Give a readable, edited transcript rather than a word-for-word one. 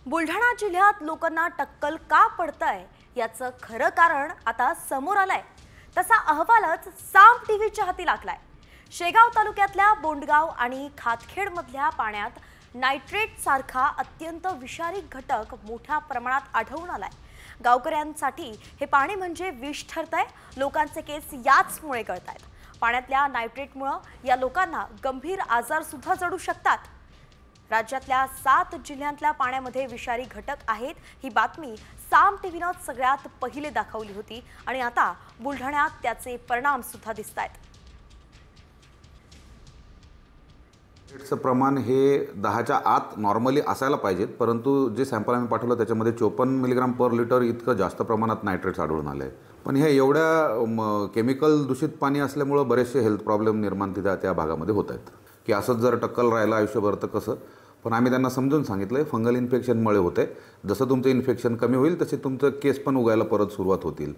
बुलढाणा जिल्ह्यात लोकांना टक्कल का पडतंय याचं खरं कारण आता समोर आलंय। तसा अहवालच साम टीव्हीच्या हाती लागलाय। शेगाव तालुक्यातल्या बोंडगाव आणि खातखेड मधल्या पाण्यात नायट्रेट सारखा अत्यंत विषारी घटक मोठ्या प्रमाणात आढळून आलाय। गावकऱ्यांसाठी हे पाणी म्हणजे विष ठरतंय। लोकांचे केस याचमुळे गळतायत। पाण्यातल्या नायट्रेटमुळे या लोकांना गंभीर आजार सुद्धा जडू शकतात। राज्यातल्या 7 जिल्ह्यांतल्या पाण्यामध्ये विषारी घटक आहेत। ही बातमी साम टीव्हीने सगळ्यात पहिले दाखवली होती आणि आता बुलढाण्यात त्याचे परिणाम सुद्धा दिसतायत। नायट्रेटचं प्रमाण हे 10च्या आत नॉर्मली असायला पाहिजे, परंतु जे सॅम्पल आम्ही पाठवलं त्याच्यामध्ये 54 मिलीग्राम पर लिटर इतकं जास्त प्रमाणात नायट्रेट्स आढळून आले। पण हे एवढ्या केमिकल दूषित पाणी असल्यामुळे बरेचसे हेल्थ प्रॉब्लेम निर्माण त्या भागामध्ये होत आहेत की असंच जर टक्कल राहिलं आयुष्यभर तर कसं। पण आम्ही त्यांना समजून सांगितलं फंगल इन्फेक्शनमुळे होते, जसं तुमचं इन्फेक्शन कमी होईल तसे तुमचं केस पण उगायला परत सुरुवात होतील।